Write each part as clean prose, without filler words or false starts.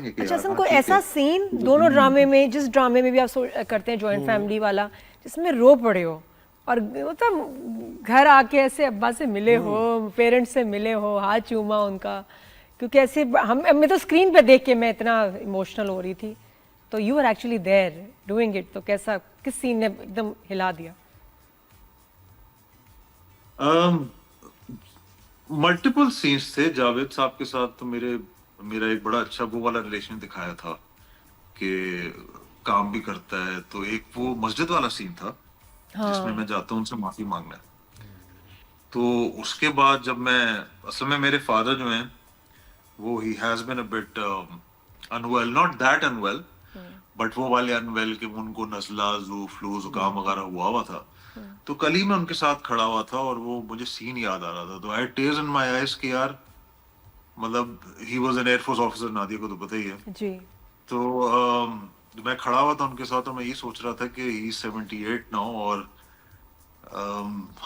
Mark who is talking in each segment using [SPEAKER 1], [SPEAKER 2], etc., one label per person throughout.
[SPEAKER 1] گے کہ
[SPEAKER 2] اچھا
[SPEAKER 1] یار
[SPEAKER 2] سن کوئی ایسا سین دونوں ڈرامے میں، جس ڈرامے میں بھی آپ کرتے ہیں جوائنٹ فیملی والا، جس میں رو پڑے ہو اور مطلب گھر آ کے ایسے ابا سے ملے ہو، پیرنٹس سے ملے ہو، ہاتھ چوما ان کا، کیونکہ ایسے میں تو اسکرین پہ دیکھ کے میں اتنا ایموشنل ہو رہی تھی، تو you are actually they're doing it, تو کیسا، کس سین نے ایک دم ہلا دیا؟
[SPEAKER 1] ملٹیپل سینس تھے. جاوید صاحب کے ساتھ تو میرا ایک بڑا اچھا وہ والا ریلیشن دکھایا تھا کہ کام بھی کرتا ہے. تو ایک وہ مسجد والا سین تھا جس میں میں جاتا ہوں ان سے معافی مانگنا. تو اس کے بعد جب میں اصل میں میرے فادر جو ہیں وہ he has been a but unwell, not that unwell but وہ والے انویل کہ ان کو نزلہ، فلو، زکام وغیرہ ہوا تھا. تو کل ہی میں ان کے ساتھ کھڑا ہوا تھا اور وہ مجھے سین یاد آ رہا تھا. تو آئی ٹیئرز ان مائی آئیز کہ یار مطلب he was an air force officer, Nadia کو تو پتہ ہی ہے.
[SPEAKER 2] جی.
[SPEAKER 1] تو میں کھڑا ہوا تھا ان کے ساتھ اور میں یہ سوچ رہا تھا کہ ہی 78 ناؤ اور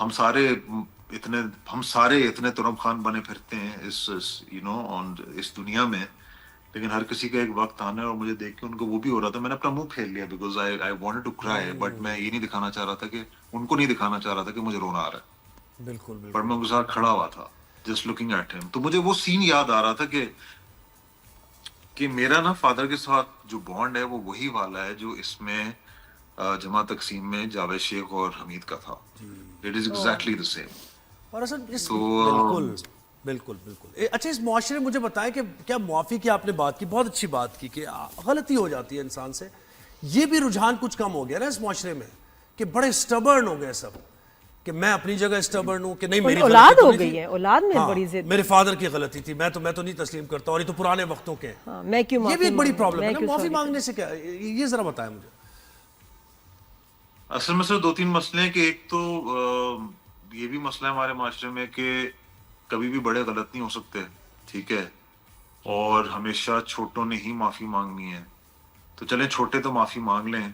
[SPEAKER 1] ہم سارے اتنے ترم خان بنے پھرتے ہیں اس دنیا میں، لیکن ہر کسی کا ایک وقت آنا ہے. اور مجھے دیکھ کے ان کو وہ بھی ہو رہا تھا. میں نے اپنا منہ پھیر لیا because I wanted to cry, but میں یہ نہیں دکھانا چاہ رہا تھا کہ ان کو نہیں دکھانا چاہ رہا تھا کہ مجھے رونا آ رہا ہے.
[SPEAKER 3] بالکل بالکل.
[SPEAKER 1] پر میں ان کے ساتھ کھڑا ہوا تھا جسٹ لوکنگ ایٹ ہم. تو مجھے وہ سین یاد آ رہا تھا کہ میرا نا فادر کے ساتھ جو بانڈ ہے وہ وہی والا ہے جو اس میں جماعت تقسیم میں جاوید شیخ اور حمید کا تھا. It is exactly the same.
[SPEAKER 3] اور اصل بالکل بالکل بالکل. اچھا اس معاشرے مجھے بتائیں کہ کیا معافی کی آپ نے بات کی، بہت اچھی بات کی کہ غلطی ہو جاتی ہے انسان سے، یہ بھی رجحان کچھ کم ہو گیا نا اس معاشرے میں کہ بڑے اسٹبرن ہو گئے سب، کہ میں اپنی جگہ اسٹبرن ہوں کہ نہیں میری
[SPEAKER 2] اولاد ہو گئی ہے، اولاد میں بڑی ضد،
[SPEAKER 3] میرے فادر کی غلطی تھی، میں تو نہیں تسلیم کرتا، اور یہ تو پرانے وقتوں کے ہیں.
[SPEAKER 2] میں کیوں
[SPEAKER 3] یہ بھی ایک بڑی پرابلم ہے نا معافی مانگنے سے. کیا یہ ذرا بتائیں مجھے.
[SPEAKER 1] اصل میں سر 2-3 مسئلے ہیں کہ ایک تو یہ بھی مسئلہ ہے ہمارے معاشرے میں کہ کبھی بھی بڑے غلط نہیں ہو سکتے، ٹھیک ہے، اور ہمیشہ چھوٹوں نے ہی معافی مانگنی ہے. تو چلیں چھوٹے تو معافی مانگ لیں،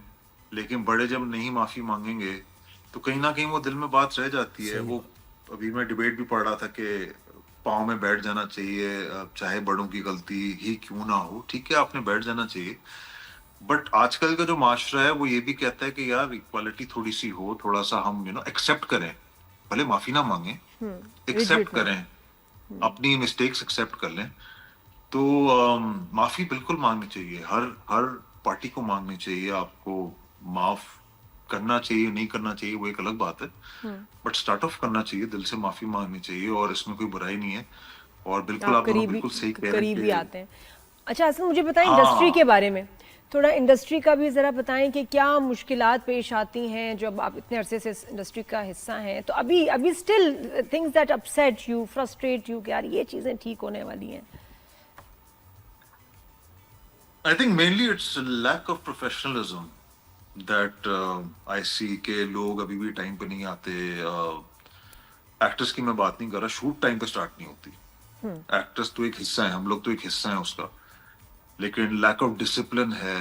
[SPEAKER 1] لیکن بڑے جب نہیں معافی مانگیں گے تو کہیں نہ کہیں وہ دل میں بات رہ جاتی ہے. وہ ابھی میں ڈیبیٹ بھی پڑھ رہا تھا کہ پاؤں میں بیٹھ جانا چاہیے چاہے بڑوں کی غلطی ہی کیوں نہ ہو. ٹھیک ہے آپ نے بیٹھ جانا چاہیے، بٹ آج کل کا جو معاشرہ ہے وہ یہ بھی کہتا ہے کہ یار ایکوالٹی تھوڑی سی ہو، تھوڑا سا ہم ایکسیپٹ کریں، بھلے معافی نہ مانگیں، ایکسیپٹ کریں، اپنی مسٹیکس ایکسیپٹ کر لیں. تو معافی بالکل مانگنی چاہیے، ہر پارٹی کو مانگنی چاہیے. آپ کو معاف کرنا چاہیے، نہیں کرنا چاہیے وہ ایک الگ بات ہے، بٹ سٹارٹ آف کرنا چاہیے، دل سے معافی مانگنی چاہیے، اور اس میں کوئی برائی نہیں ہے. اور بالکل آپ دونوں بالکل صحیح کہہ رہے ہیں
[SPEAKER 2] قریبی
[SPEAKER 1] کہ
[SPEAKER 2] آتے ہیں. اچھا اصل مجھے بتائیں انڈسٹری کے بارے میں تھوڑا، انڈسٹری کا بھی ذرا بتائیں کہ کیا مشکلات پیش آتی ہیں جب آپ اتنے عرصے سے انڈسٹری کا حصہ ہیں. تو ابھی still things that upset you, frustrate you کہ یار یہ چیزیں ٹھیک ہونے والی ہیں.
[SPEAKER 1] I think mainly it's lack of professionalism that I see کہ لوگ ابھی بھی ٹائم پہ نہیں آتے. ایکٹرس کی میں بات نہیں کر رہا، شوٹ ٹائم پہ سٹارٹ نہیں ہوتی. ایکٹرس تو ایک حصہ ہیں، ہم لوگ تو ایک حصہ ہیں اس کا، لیکن لیک آف ڈسپلن ہے.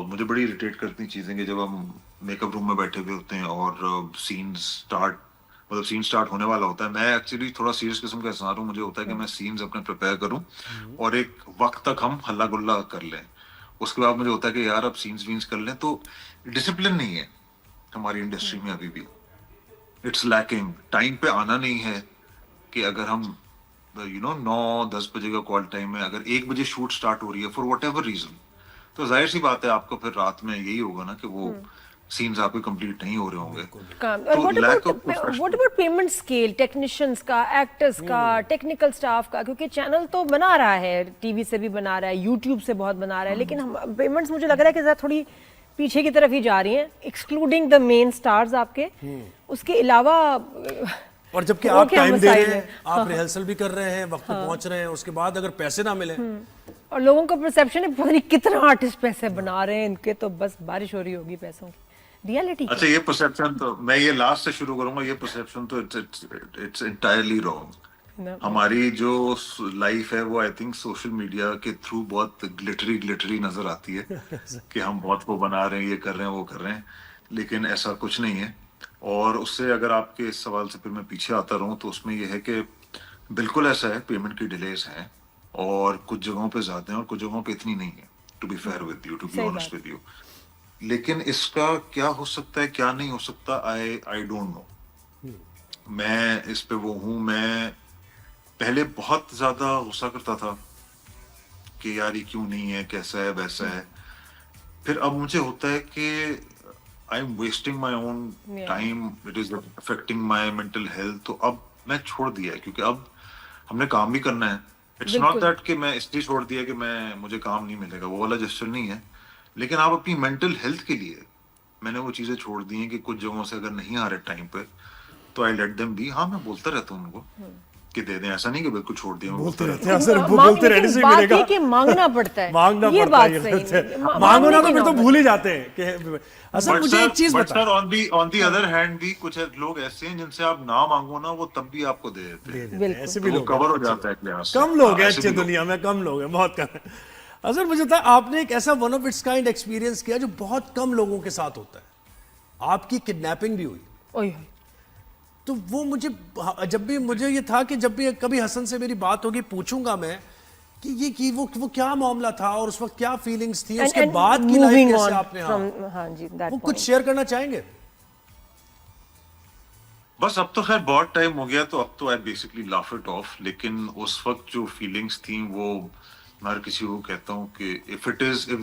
[SPEAKER 1] مجھے بڑی اریٹیٹ کرتی چیزیں کہ جب ہم میک اپ روم میں بیٹھے ہوئے ہوتے ہیں اور سین سٹارٹ ہونے والا ہوتا ہے. میں ایکچولی تھوڑا سیریس قسم کا انسان ہوں، مجھے ہوتا ہے کہ میں سینز اپنے پریپیئر کروں اور ایک وقت تک ہم ہلا گلا کر لیں. اس کے بعد مجھے ہوتا ہے کہ یار اب سینز وینز کر لیں. تو ڈسپلن نہیں ہے ہماری انڈسٹری میں ابھی بھی. It's lacking. ٹائم پہ آنا نہیں ہے کہ اگر ہم 9-10 بجے کا کال ٹائم ہے، اگر 1 بجے شوٹ سٹارٹ ہو رہی ہے فار واٹ ایور ریزن، تو ظاہر سی بات ہے آپ کو پھر رات میں یہی ہوگا نا کہ وہ سینز آپ کے کمپلیٹ نہیں ہو رہے ہوں گے.
[SPEAKER 2] اور what about payment scale, technicians کا، ایکٹرس کا، ٹیکنیکل اسٹاف کا، کیونکہ چینل تو بنا رہا ہے، ٹی وی سے بھی بنا رہا ہے، یوٹیوب سے بہت بنا رہا ہے، لیکن پیمنٹس مجھے لگ رہا ہے کہ ذرا تھوڑی پیچھے کی طرف ہی جا رہی ہیں، ایکسکلوڈنگ دا مین اسٹارز آپ کے. اس کے علاوہ
[SPEAKER 3] اور جبکہ آپ ٹائم دے رہے ہیں، آپ ریہرسل بھی کر رہے ہیں، وقت پہ پہنچ رہے ہیں، اس کے بعد اگر پیسے نہ ملیں،
[SPEAKER 2] اور لوگوں کا پرسیپشن ہے پتہ نہیں کتنا آرٹسٹ پیسے بنا رہے ہیں ان کے، تو بس بارش ہو رہی ہوگی پیسوں کی. ریالٹی
[SPEAKER 1] اچھا یہ پرسیپشن تو میں یہ لاسٹ سے شروع کروں گا. یہ پرسیپشن تو اٹس انٹائرلی رانگ. ہماری جو لائف ہے وہ آئی تھنک سوشل میڈیا کے تھرو بہت گلٹری نظر آتی ہے کہ ہم بہت وہ بنا رہے ہیں، یہ کر رہے ہیں، وہ کر رہے ہیں، لیکن ایسا کچھ نہیں ہے. اور اس سے اگر آپ کے اس سوال سے پھر میں پیچھے آتا رہوں تو اس میں یہ ہے کہ بالکل ایسا ہے، پیمنٹ کی ڈیلیز ہیں، اور کچھ جگہوں پہ زیادہ ہیں اور کچھ جگہوں پہ اتنی نہیں ہے, to be fair with you, to be
[SPEAKER 2] صحیح
[SPEAKER 1] آنیسٹ
[SPEAKER 2] بات.
[SPEAKER 1] With you. لیکن اس کا کیا ہو سکتا ہے کیا نہیں ہو سکتا, آئی ڈونٹ نو. میں اس پہ وہ ہوں, میں پہلے بہت زیادہ غصہ کرتا تھا کہ یار یہ کیوں نہیں ہے, کیسا ہے ویسا ہے. پھر اب مجھے ہوتا ہے کہ I am wasting my own
[SPEAKER 2] Yeah.
[SPEAKER 1] Time, it is affecting my mental health. تو اب میں چھوڑ دیا ہے کیونکہ اب ہم نے کام بھی کرنا ہے. اٹس ناٹ
[SPEAKER 2] بالکل.
[SPEAKER 1] دیٹ کہ میں اس لیے چھوڑ دیا کہ مجھے کام نہیں ملے گا, وہ والا جسچر نہیں ہے. لیکن آپ اپنی مینٹل ہیلتھ کے لیے میں نے وہ چیزیں چھوڑ دی ہیں کہ کچھ جگہوں سے اگر نہیں آ رہے ٹائم پہ تو آئی لیٹ دیم بی. ہاں میں بولتا رہتا ہوں ان کو کہ دے دیں, ایسا نہیں کہ بالکل چھوڑ دیا, میں بولتا رہتا ہوں.
[SPEAKER 3] سر بولتے رہنے سے
[SPEAKER 2] بات
[SPEAKER 3] ملے گا,
[SPEAKER 2] یہ کہ مانگنا پڑتا ہے,
[SPEAKER 3] مانگنا
[SPEAKER 2] یہ
[SPEAKER 3] پڑتا
[SPEAKER 2] بات
[SPEAKER 3] ہے.
[SPEAKER 2] صحیح نہیں.
[SPEAKER 3] مانگو نا تو
[SPEAKER 2] مانگنے
[SPEAKER 3] پھر
[SPEAKER 2] کی
[SPEAKER 3] تو
[SPEAKER 2] نوبت.
[SPEAKER 3] بھول ہی جاتے ہیں کہ اصل مجھے ایک چیز
[SPEAKER 1] بٹ
[SPEAKER 3] بتا.
[SPEAKER 1] سر آن دی ادر ہینڈ بھی کچھ لوگ ایسے ہیں جن سے آپ نہ مانگو نا, وہ تب بھی آپ کو دے دیتے ہیں,
[SPEAKER 3] دے دیتے ہیں. ایسے بھی
[SPEAKER 1] تو وہ
[SPEAKER 3] لوگ
[SPEAKER 1] کور ہو
[SPEAKER 3] ہیں.
[SPEAKER 1] جاتا ہے ایک لحاظ سے.
[SPEAKER 3] کم لوگ ہیں
[SPEAKER 1] ایسے
[SPEAKER 3] اچھے
[SPEAKER 1] بھی لوگ.
[SPEAKER 3] دنیا میں, کم لوگ ہیں, بہت کم ہیں. اصل مجھے بتا, آپ نے ایک ایسا one of its kind experience کیا جو بہت کم لوگوں کے ساتھ ہوتا ہے. آپ کی کڈنیپنگ بھی ہوئی.
[SPEAKER 2] اوئے ہوئے.
[SPEAKER 3] تو وہ مجھے جب بھی مجھے یہ تھا کہ جب بھی کبھی حسن سے میری بات ہوگی پوچھوں گا میں کہ یہ وہ کیا معاملہ تھا اور اس وقت کیا فیلنگز تھی, اس کے
[SPEAKER 2] And
[SPEAKER 3] بعد کی
[SPEAKER 2] moving
[SPEAKER 3] لائف کیسے
[SPEAKER 2] on
[SPEAKER 3] آپ نے,
[SPEAKER 2] from, ہاں جی, that
[SPEAKER 3] وہ
[SPEAKER 2] point.
[SPEAKER 3] کچھ شیئر کرنا چاہیں گے؟
[SPEAKER 1] بس اب تو خیر بہت ٹائم ہو گیا, تو اب تو I basically laugh it off. لیکن اس وقت جو فیلنگس تھیں وہ میں ہر کسی کو کہتا ہوں کہ if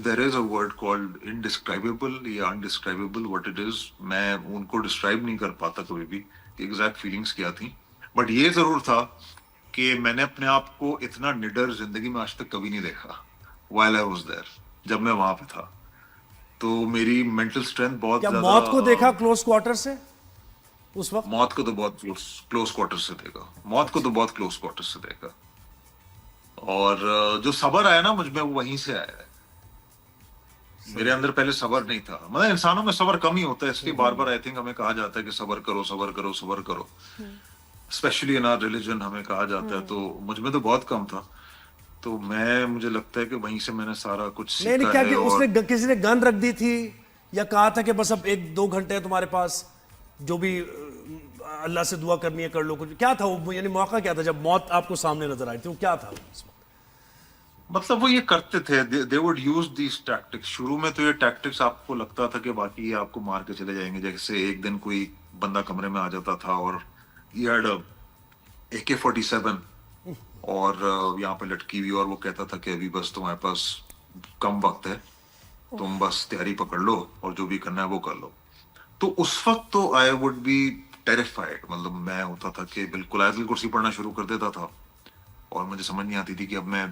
[SPEAKER 1] there is a word called indescribable یا undescribable, what it is, میں ان کو ڈسکرائب نہیں کر پاتا کبھی بھی کہ ایگزیکٹ فیلنگس کیا تھیں. بٹ یہ ضرور تھا کہ میں نے اپنے آپ کو اتنا نڈر زندگی میں آج تک کبھی نہیں دیکھا while I was there, جب میں وہاں پہ تھا. تو میری مینٹل اسٹرینتھ بہت
[SPEAKER 3] کیا
[SPEAKER 1] زیادہ.
[SPEAKER 3] موت کو دیکھا کلوز کوارٹر سے اس وقت؟
[SPEAKER 1] موت کو تو بہت کلوز کوارٹر سے دیکھا, موت کو تو بہت کلوز کوارٹر سے دیکھا. اور جو صبر آیا نا مجھ میں وہ وہیں سے آیا ہے. میرے اندر پہلے صبر نہیں تھا. مطلب انسانوں میں صبر کم ہی ہوتا ہے, اس لیے بار بار آئی تھنک ہمیں کہا جاتا ہے کہ صبر کرو صبر کرو صبر کرو, اسپیشلی ان آور ریلیجن ہمیں کہا جاتا ہے. تو مجھ میں تو بہت کم تھا. تو مجھے لگتا ہے کہ وہیں سے میں نے سارا کچھ
[SPEAKER 3] نہیں
[SPEAKER 1] سیکھا
[SPEAKER 3] کیا
[SPEAKER 1] ہے.
[SPEAKER 3] کہ اس
[SPEAKER 1] اور
[SPEAKER 3] نے کسی نے گن رکھ دی تھی یا کہا تھا کہ بس اب 1-2 گھنٹے تمہارے پاس, جو بھی اللہ سے دعا کرنی ہے کر لو, کچھ کیا تھا وہ, یعنی موقع کیا تھا جب موت آپ کو سامنے نظر آئی تھی, وہ کیا تھا اس وقت؟
[SPEAKER 1] مطلب وہ یہ کرتے تھے, they would use these tactics. شروع میں تو یہ ٹیکٹکس آپ کو لگتا تھا کہ باقی یہ آپ کو مار کے چلے جائیں گے. جیسے ایک دن کوئی بندہ کمرے میں آ جاتا تھا اور یہ AK-47 اور یہاں پہ لٹکی ہوئی, اور وہ کہتا تھا کہ ابھی بس تمہارے پاس کم وقت ہے, تم بس تیاری پکڑ لو اور جو بھی کرنا ہے وہ کر لو. تو اس وقت تو آئی وڈ بی ٹیریفائڈ. مطلب میں ہوتا تھا کہ بالکل آیت الکرسی پڑھنا شروع کر دیتا تھا, اور مجھے سمجھ نہیں آتی تھی کہ اب میں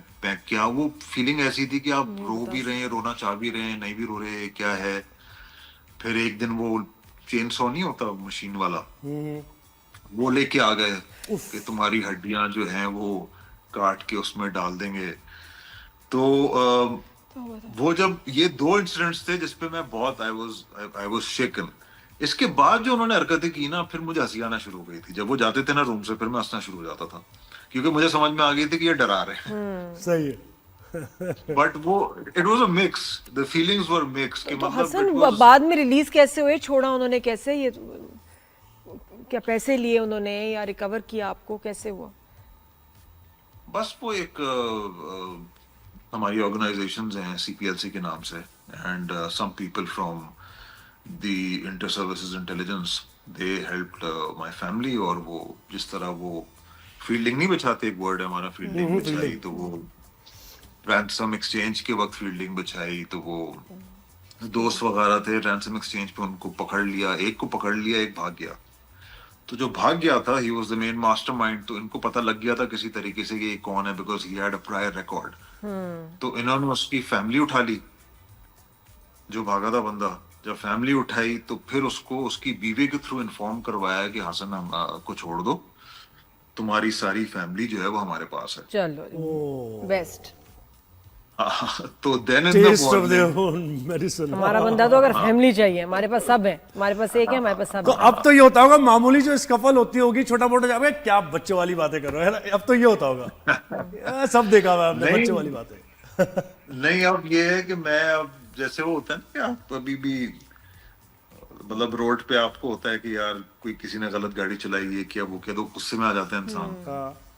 [SPEAKER 1] کیا. وہ فیلنگ ایسی تھی کہ آپ رو بھی رہے ہیں, رونا چاہ بھی رہے ہیں, نہیں بھی رو رہے, کیا ہے. پھر ایک دن وہ چین سو نہیں ہوتا مشین والا, وہ لے کے آ گئے کہ تمہاری ہڈیاں جو ہیں وہ کاٹ کے اس میں ڈال دیں گے. تو وہ جب یہ 2 انسیڈنٹس تھے جس پہ میں بہت I was shaken. اس کے بعد جو انہوں نے حرکتیں کی نا, پھر مجھے ہنسی آنا شروع ہو گئی تھی. جب وہ جاتے تھے نا روم سے, پھر میں ہنسنا شروع ہو جاتا تھا کیونکہ مجھے سمجھ میں آ گئی تھی کہ یہ ڈرا رہے ہیں.
[SPEAKER 3] صحیح ہے.
[SPEAKER 1] بٹ وہ it was a mix, the feelings were mixed.
[SPEAKER 2] تو حسن بعد میں ریلیز کیسے ہوئے, چھوڑا انہوں نے کیسے, یہ کیا پیسے لیے انہوں نے یا ریکور کیا آپ کو, کیسے ہوا؟
[SPEAKER 1] بس وہ ایک ہماری آرگنائزیشنز ہیں CPLC کے نام سے, and some people from the Inter Services Intelligence, they helped my family. اور وہ جس طرح وہ فیلڈنگ نہیں بچھاتے, ایک ورڈ ہے ہمارا فیلڈنگ بچھائی, تو وہ رینسم ایکسچینج کے وقت فیلڈنگ بچھائی. تو وہ دوست وغیرہ تھے رینسم ایکسچینج پہ, ان کو پکڑ لیا, ایک کو پکڑ لیا, ایک بھاگ گیا. تو جو بھاگ گیا تھا he was the main mastermind. تو ان کو پتہ لگ گیا تھا کسی طریقے سے کہ یہ کون ہے, because he had a prior record. تو انہوں نے اس کی فیملی اٹھا لی, جو بھاگا تھا بندہ. جب فیملی اٹھائی تو پھر اس کو اس کی بیوی کے تھرو انفارم کروایا کہ حسن کو چھوڑ دو, تمہاری ساری فیملی جو ہے وہ ہمارے پاس ہے.
[SPEAKER 2] چلو بیسٹ.
[SPEAKER 1] تو دین
[SPEAKER 2] ہمارا بندہ تو اگر فیملی چاہیے, ہمارے پاس سب ہے, ہمارے پاس ایک ہے, ہمارے پاس سب
[SPEAKER 3] تو
[SPEAKER 2] ہے.
[SPEAKER 3] اب تو یہ ہوتا ہوگا معمولی جو اسکفل ہوتی ہوگی چھوٹا موٹا, جا کیا بچے والی باتیں کر رہے ہیں, اب تو یہ ہوتا ہوگا, سب دیکھا ہوا ہے بچے والی باتیں.
[SPEAKER 1] نہیں, اب یہ ہے کہ میں اب جیسے وہ ہوتا ہے نا کہ آپ ابھی بھی مطلب روڈ پہ آپ کو ہوتا ہے کہ یار کوئی کسی نے غلط گاڑی چلائی, یہ کیا وہ کیا, تو غصے میں آ جاتا ہے انسان.